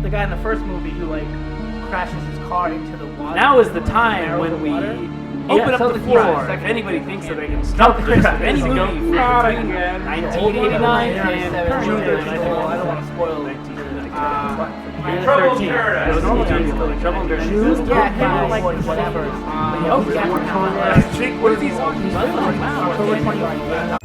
the guy in the first movie who like crashes his car into the water. Now is the time when we open up the floor. If anybody thinks that they can stop this, any movie between 1989 and current. I don't want to spoil it. Trouble in Paradise. Trouble in Paradise. Yeah, kind of like whatever. What are these? October 21st.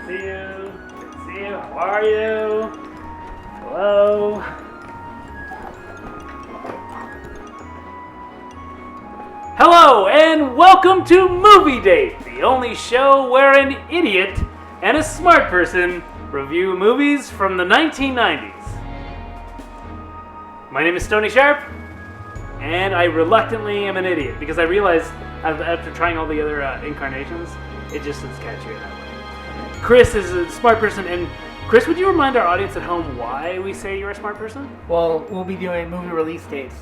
See you. How are you? Hello. Hello, and welcome to Movie Date, the only show where an idiot and a smart person review movies from the 1990s. My name is Stoney Sharp, and I reluctantly am an idiot because I realized after trying all the other incarnations, it just is catchier that way. Chris is a smart person, and Chris, would you remind our audience at home why we say you're a smart person? Well, we'll be doing movie release dates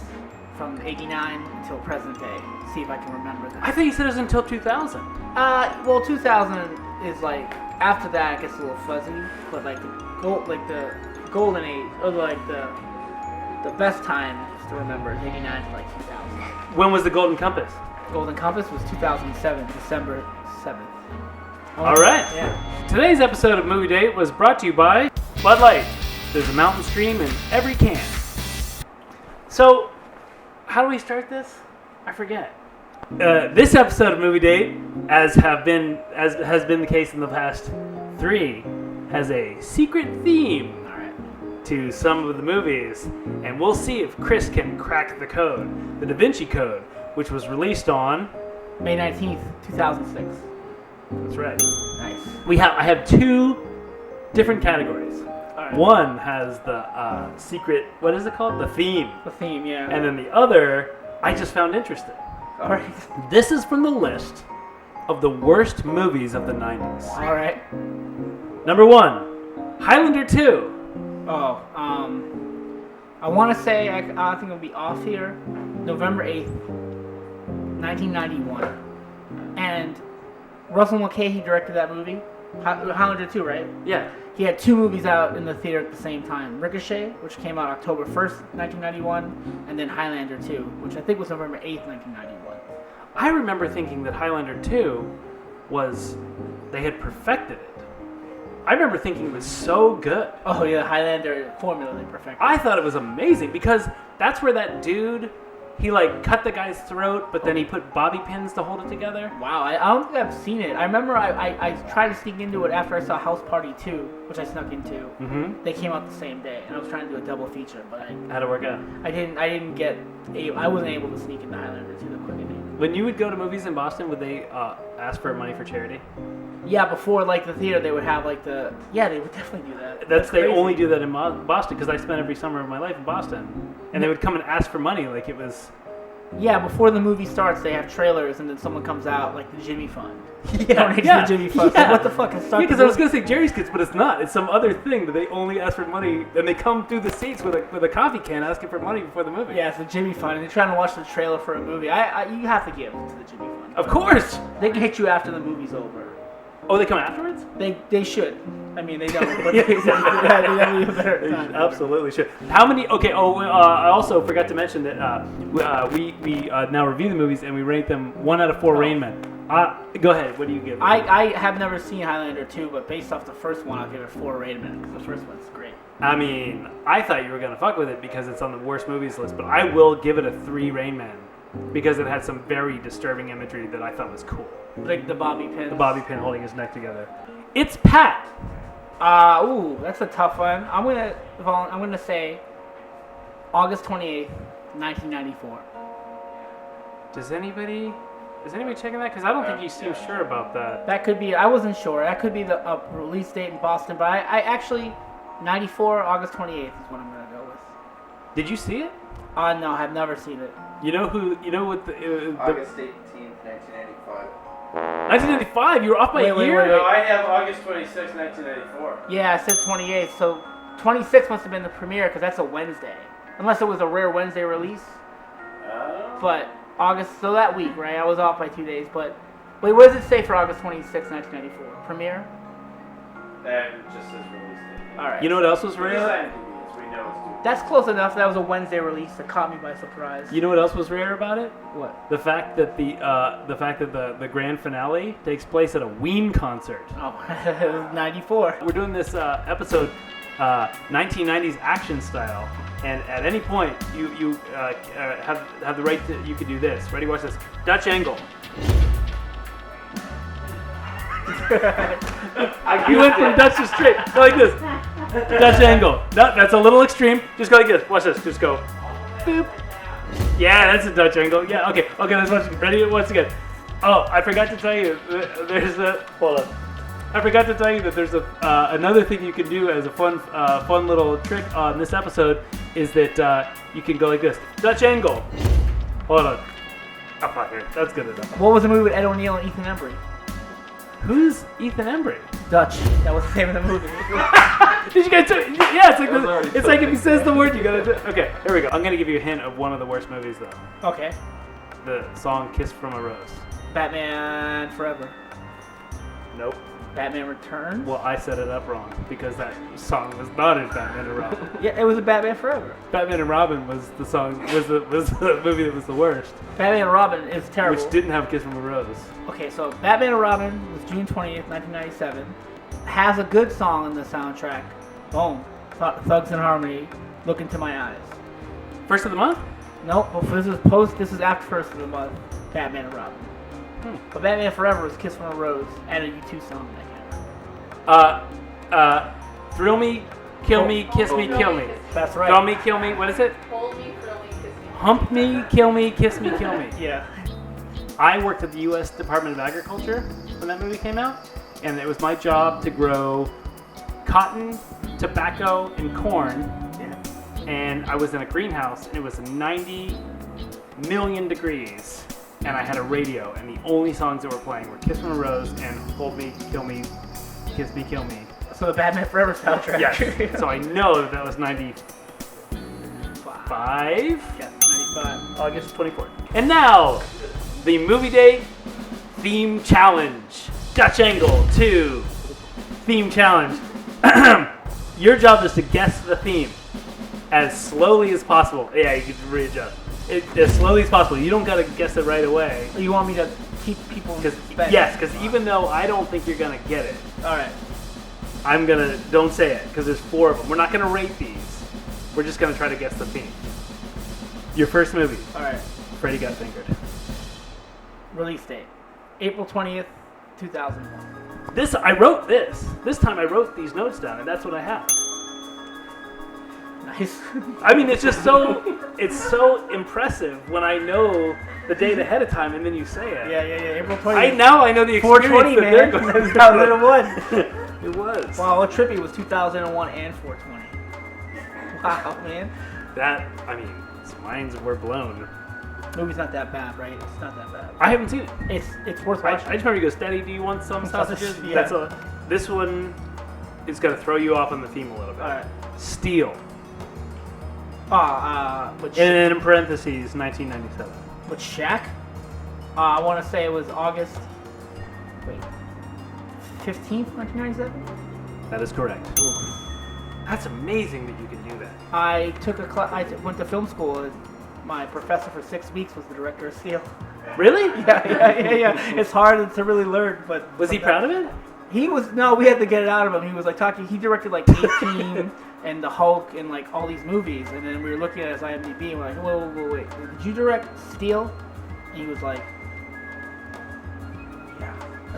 from 89 until present day. See if I can remember that. I thought you said it was until 2000. Well, 2000 is like, after that it gets a little fuzzy, but like the golden age, or like the best time to remember is 89 to like 2000. When was the Golden Compass? Golden Compass was 2007, December 7th. All right. Yeah. Today's episode of Movie Date was brought to you by Bud Light. There's a mountain stream in every can. So, how do we start this? I forget. This episode of Movie Date, as has been the case in the past 3, has a secret theme to some of the movies, and we'll see if Chris can crack the code, the Da Vinci Code, which was released on May 19th, 2006. That's right. Nice. I have 2 different categories. All right. One has the secret, what is it called? The theme. The theme, yeah. And then the other, I just found interesting. All right. This is from the list of the worst movies of the 90s. All right. Number 1, Highlander 2. Oh, I want to say, I think it'll be off here, November 8th, 1991. And Russell Mulcahy directed that movie, Highlander 2, right? Yeah. He had 2 movies out in the theater at the same time. Ricochet, which came out October 1st, 1991, and then Highlander 2, which I think was November 8th, 1991. I remember thinking that Highlander 2 they had perfected it. I remember thinking it was so good. Oh yeah, Highlander formula they perfected. I thought it was amazing because that's where that dude, he like cut the guy's throat, but then he put bobby pins to hold it together. Wow, I don't think I've seen it. I remember I tried to sneak into it after I saw House Party 2, which I snuck into. Mm-hmm. They came out the same day, and I was trying to do a double feature, but How'd it work out? I wasn't able to sneak into Highlander 2 that quick. When you would go to movies in Boston, would they ask for money for charity? Yeah, before like the theater, they would have like they would definitely do that. They crazy. only do that in Boston because I spent every summer of my life in Boston, and they would come and ask for money like it was. Yeah, before the movie starts, they have trailers, and then someone comes out like the Jimmy Fund. Yeah. The Jimmy Fund. Yeah. Like, what the fuck? Yeah, because I was gonna say Jerry's Kids, but it's not. It's some other thing that they only ask for money, and they come through the seats with a coffee can asking for money before the movie. Yeah, it's the Jimmy Fund, and they're trying to watch the trailer for a movie. You have to give to the Jimmy Fund. Of course. They can hit you after the movie's over. Oh, they come afterwards? They should. I mean, they don't, but they definitely a better time. Absolutely should. How many? Okay. I also forgot to mention that we now review the movies and we rate them 1 out of 4 Rain Men. Go ahead. What do you give? I have never seen Highlander 2, but based off the first one, I'll give it 4 Rain Men because the first one's great. I mean, I thought you were gonna fuck with it because it's on the worst movies list, but I will give it a 3 Rain Men because it had some very disturbing imagery that I thought was cool. Like the bobby pin. The bobby pin holding his neck together. It's Pat. That's a tough one. I'm gonna say August 28th, 1994. Is anybody checking that? Because I don't think you seem sure about that. That could be. I wasn't sure. That could be the release date in Boston, but I actually 94 August 28th is what I'm gonna go with. Did you see it? No, I've never seen it. You know what the August 18th, 1995. 1995? You were off by a year? No, I have August 26th, 1994. Yeah, I said 28th, so 26th must have been the premiere because that's a Wednesday. Unless it was a rare Wednesday release. But August, so that week, right? I was off by 2 days, but Wait, what does it say for August 26, 1994? Premiere? And just says release date. All right. You know what else was Release rare? IMDb, so we know it's due. That's close enough. That was a Wednesday release that caught me by surprise. You know what else was rare about it? What? The fact that the grand finale takes place at a Ween concert. Oh, it was 94. We're doing this episode 1990s action style, and at any point you have the right to, you could do this. Ready? Watch this. Dutch angle. You went from Dutch to straight. Go like this. Dutch angle. No, that's a little extreme. Just go like this. Watch this. Just go. Boop. Yeah, that's a Dutch angle. Yeah. Okay. Let's watch it. Ready? Once again. Oh, I forgot to tell you. There's a. Hold on. I forgot to tell you that there's another thing you can do as a fun little trick on this episode is that you can go like this. Dutch angle. Hold on. Oh, fuck it. That's good enough. What was the movie with Ed O'Neill and Ethan Embry? Who's Ethan Embry? Dutch. That was the name of the movie. Did you guys? Yeah, it's like if he says the word, you gotta do. Okay, here we go. I'm gonna give you a hint of one of the worst movies though. Okay. The song "Kiss from a Rose." Batman Forever. Nope. Batman Returns. Well, I set it up wrong because that song was not in Batman and Robin. Yeah, it was a Batman Forever. Batman and Robin was the song was the movie that was the worst. Batman and Robin is terrible. Which didn't have "Kiss from a Rose." Okay, so Batman and Robin was June 20th, 1997. Has a good song in the soundtrack. Boom. Thugs in Harmony. Look into my eyes. First of the month? Nope. But this is after first of the month. Batman and Robin. But Batman Forever was Kiss from a Rose and a U2 song. Thrill me, kill me, kiss me, kill me. That's right. Thrill me, kill me. What is it? Hold me, thrill me, kiss me. Hump me, kill me, kiss me, kill me. Yeah. I worked at the U.S. Department of Agriculture when that movie came out, and it was my job to grow cotton, tobacco, and corn. Yeah. And I was in a greenhouse, and it was 90 million degrees, and I had a radio, and the only songs that were playing were "Kiss from a Rose" and "Hold Me, Kill Me, Kiss Me, Kill Me." So the Batman Forever soundtrack. Yes. So I know that was 95. Yes, 95. August 24th. And now, the movie date theme challenge. Dutch angle 2 theme challenge. Your job is to guess the theme as slowly as possible. Yeah, you can readjust. As slowly as possible. You don't got to guess it right away. You want me to keep people in suspense? Yes, because even though I don't think you're going to get it, All right. I'm going to, don't say it, because there's 4 of them. We're not going to rate these. We're just going to try to guess the theme. Your first movie. All right. Freddy Got Fingered. Release date. April 20th, 2001. I wrote this. This time I wrote these notes down, and that's what I have. Nice. I mean, it's just it's so impressive when I know the date ahead of time, and then you say it. Yeah. April 20th. I know the experience 420, that man. they're going That's how it was. It was. Wow, what trippy was 2001 and 420. Wow, man. That, I mean, minds were blown. Movie's not that bad, right? It's not that bad. I haven't seen it. It's worth I watching. just remember you go, Steady, do you want some sausages? Yeah. This one is going to throw you off on the theme a little bit. All right. Steel. Which And in parentheses, 1997. with Shaq? I want to say it was August. Wait. 15th, 1997. That is correct. That's amazing that you can do that. I took a class. Went to film school. And my professor for 6 weeks was the director of Steel. Really? Yeah. It's hard to really learn, but Was he proud of it? He was. No, we had to get it out of him. He was like talking. He directed like 18 and The Hulk and like all these movies. And then we were looking at his IMDb and we're like, whoa, wait. Did you direct Steel? And he was like, yeah.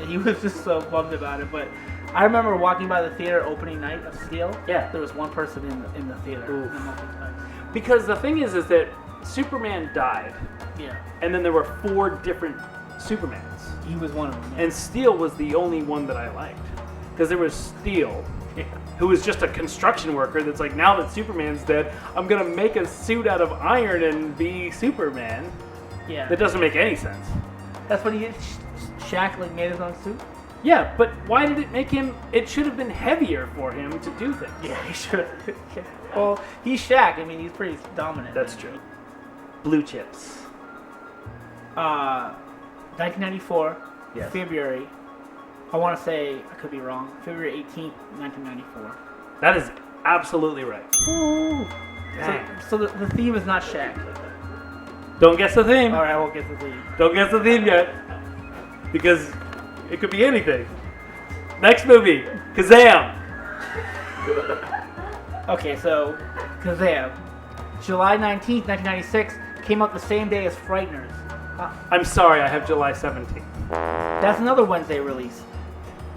He was just so bummed about it. But I remember walking by the theater opening night of Steel. Yeah. There was one person in the theater. Oof. in the multiplex. Because the thing is that Superman died, Yeah. and then there were 4 different Supermans. He was one of them. Yeah. And Steel was the only one that I liked. Because there was Steel, who was just a construction worker that's like, now that Superman's dead, I'm going to make a suit out of iron and be Superman. Yeah. That doesn't make any sense. That's when Shaq like made his own suit. Yeah, but why did it make him... It should have been heavier for him to do things. Yeah, he should. Well, he's Shaq. I mean, he's pretty dominant. That's true. Blue Chips. 1994, Yes. February. I want to say, I could be wrong, February 18th, 1994. That is absolutely right. Dang. So the theme is not Shaq. Don't guess the theme. Alright, I won't get the theme. Don't guess the theme yet. Because it could be anything. Next movie, Kazam. Okay, so Kazam. July 19th, 1996, came out the same day as Frighteners. I'm sorry, I have July 17th. That's another Wednesday release.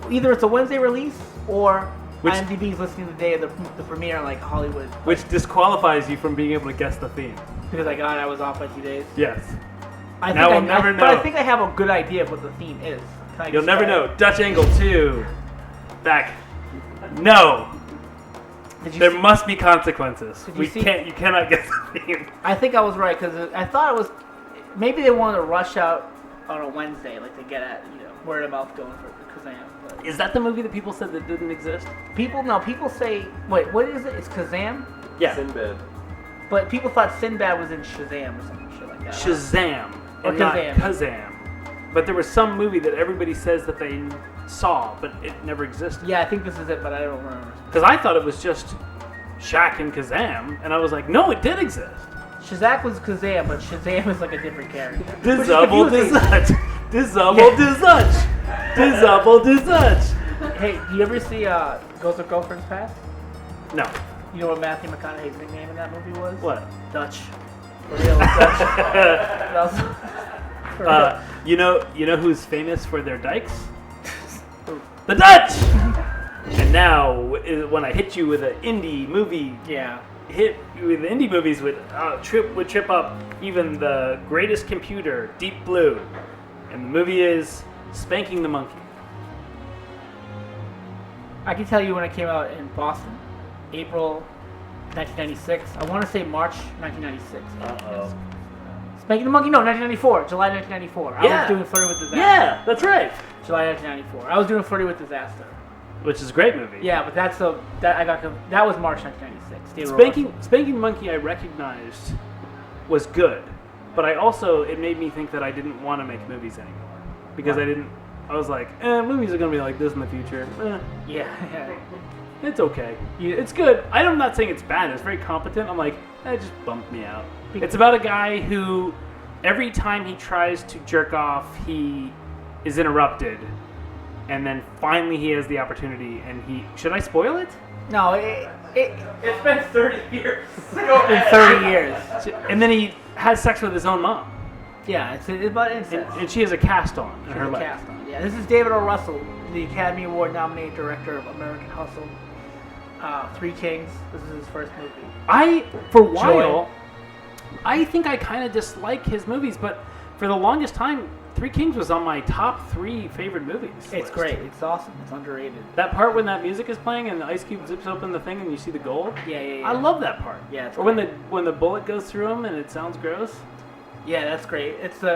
Either it's a Wednesday release or IMDb's listing the day of the premiere like Hollywood. Which disqualifies you from being able to guess the theme. Because I was off by 2 days. Yes. Now we'll never know. But I think I have a good idea of what the theme is. You'll never know. Dutch Angle 2. Back. No. There must be consequences. You cannot guess the theme. I think I was right because I thought it was. Maybe they wanted to rush out on a Wednesday, like to get at word of mouth going for Kazam. But is that the movie that people said that didn't exist? People say, wait, what is it? It's Kazam? Yeah. Sinbad. But people thought Sinbad was in Shazam or something shit like that. Shazam. Or and not Kazam. Kazam. But there was some movie that everybody says that they saw, but it never existed. Yeah, I think this is it, but I don't remember. Because I thought it was just Shaq and Kazam, and I was no, it did exist. Shazak was Kazam, but Shazam is like a different character. Dizzable Dizzutch. Dizzable Dizzutch. Dizzable Dizzutch. Hey, do you ever see Ghost of Girlfriend's Past? No. You know what Matthew McConaughey's nickname in that movie was? What? Dutch. For real, Dutch. For real. You know who's famous for their dykes? The Dutch! And now, when I hit you with an indie movie, hit with indie movies would trip up even the greatest computer, Deep Blue. And the movie is Spanking the Monkey. I can tell you when it came out in Boston, April 1996. I want to say March 1996. Uh-oh. Spanking the Monkey? No, 1994. July 1994. I was doing Flirting with Disaster. Yeah, that's right. July 1994. I was doing Flirting with Disaster. Which is a great movie. Yeah, but that was March 1996. Spanking the Monkey I recognized was good, but it made me think that I didn't want to make movies anymore. Because I was like, movies are going to be like this in the future. Yeah. It's okay. It's good. I'm not saying it's bad. It's very competent. I'm like, it just bumped me out. It's about a guy who, every time he tries to jerk off, he is interrupted. And then finally he has the opportunity, and should I spoil it? No, it's been 30 years. It's been 30 years. And then he has sex with his own mom. Yeah, it's about incest. And she has a cast on in her leg. Yeah, this is David O. Russell, the Academy Award nominated director of American Hustle, Three Kings. This is his first movie. For a while, I think I kind of dislike his movies, but for the longest time, Three Kings was on my top 3 favorite movies. It's great. It's awesome. It's underrated. That part when that music is playing and the Ice Cube zips open the thing and you see the gold. Yeah. I love that part. Yeah. It's or great. when the bullet goes through him and it sounds gross. Yeah, that's great.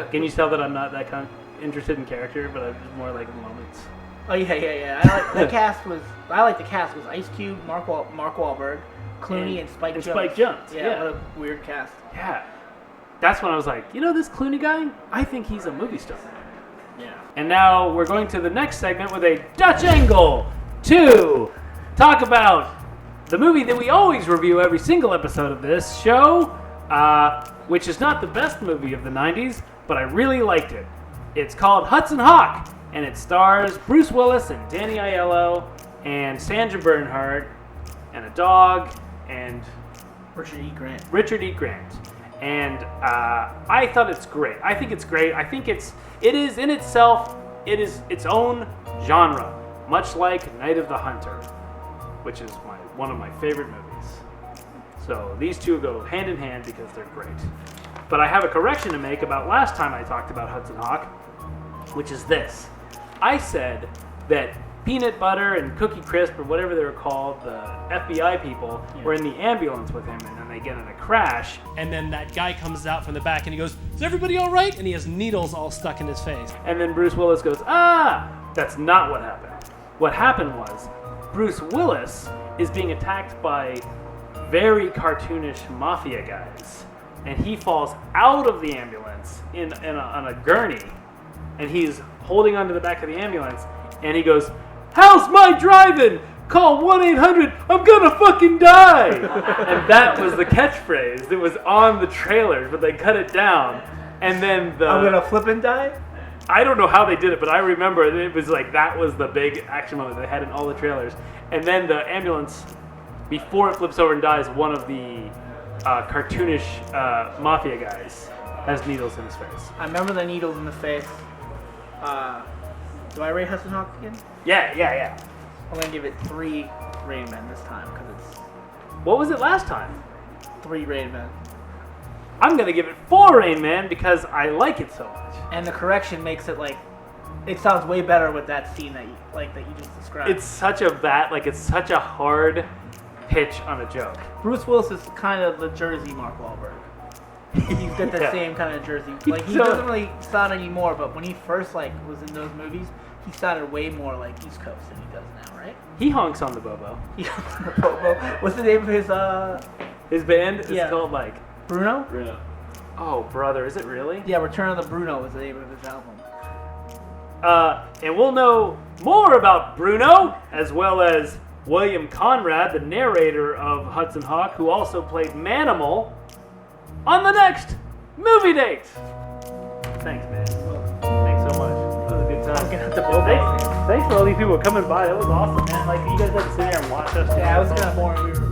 Can you tell that I'm not that kind of interested in character, but I'm just more like moments. Oh yeah. I like the cast was Ice Cube, Mark Wahlberg, Clooney, and Spike Jonze. Spike Jonze. Yeah, what a weird cast. Yeah. That's when I was like, this Clooney guy? I think he's a movie star. Yeah. And now we're going to the next segment with a Dutch Angle to talk about the movie that we always review every single episode of this show, which is not the best movie of the 90s, but I really liked it. It's called Hudson Hawk, and it stars Bruce Willis and Danny Aiello and Sandra Bernhardt and a dog and Richard E. Grant. And I thought it's great. I think it's great. I think it is in itself, it is its own genre, much like Night of the Hunter, which is one of my favorite movies. So these two go hand in hand because they're great. But I have a correction to make about last time I talked about Hudson Hawk, which is this. I said that Peanut Butter and Cookie Crisp, or whatever they were called, the FBI people, were in the ambulance with him, and then they get in a crash. And then that guy comes out from the back and he goes, "Is everybody all right?" And he has needles all stuck in his face. And then Bruce Willis goes, That's not what happened. What happened was, Bruce Willis is being attacked by very cartoonish mafia guys. And he falls out of the ambulance on a gurney and he's holding onto the back of the ambulance, and he goes, "How's my driving? Call 1-800, I'm gonna fucking die!" And that was the catchphrase. It was on the trailer, but they cut it down. And then I'm gonna flip and die? I don't know how they did it, but I remember it was like that was the big action moment they had in all the trailers. And then the ambulance, before it flips over and dies, one of the cartoonish mafia guys has needles in his face. I remember the needles in the face. Do I rate Hudson Hawk again? Yeah. I'm gonna give it 3 Rain Men this time because it's What was it last time? 3 Rain Men. I'm gonna give it 4 Rain Man because I like it so much. And the correction makes it like it sounds way better with that scene that you just described. It's such a hard pitch on a joke. Bruce Willis is kind of the Jersey Mark Wahlberg. He's got the Yeah. same kind of Jersey. Like he So- doesn't really sound anymore, but when he first was in those movies, he sounded way more like East Coast than he does now, right? He honks on the bobo. What's the name of his His band is Yeah. called like, Bruno? Bruno. oh brother, is it really? Yeah, Return of the Bruno is the name of his album. And we'll know more about Bruno, as well as William Conrad, the narrator of Hudson Hawk, who also played Manimal, on the next movie date. Thanks, man. Thanks so much. That was a good time. Looking at the bobo. Thanks for all these people coming by. That was awesome, man. Like, you guys had to sit here and watch us. Yeah, it was kind of boring. We were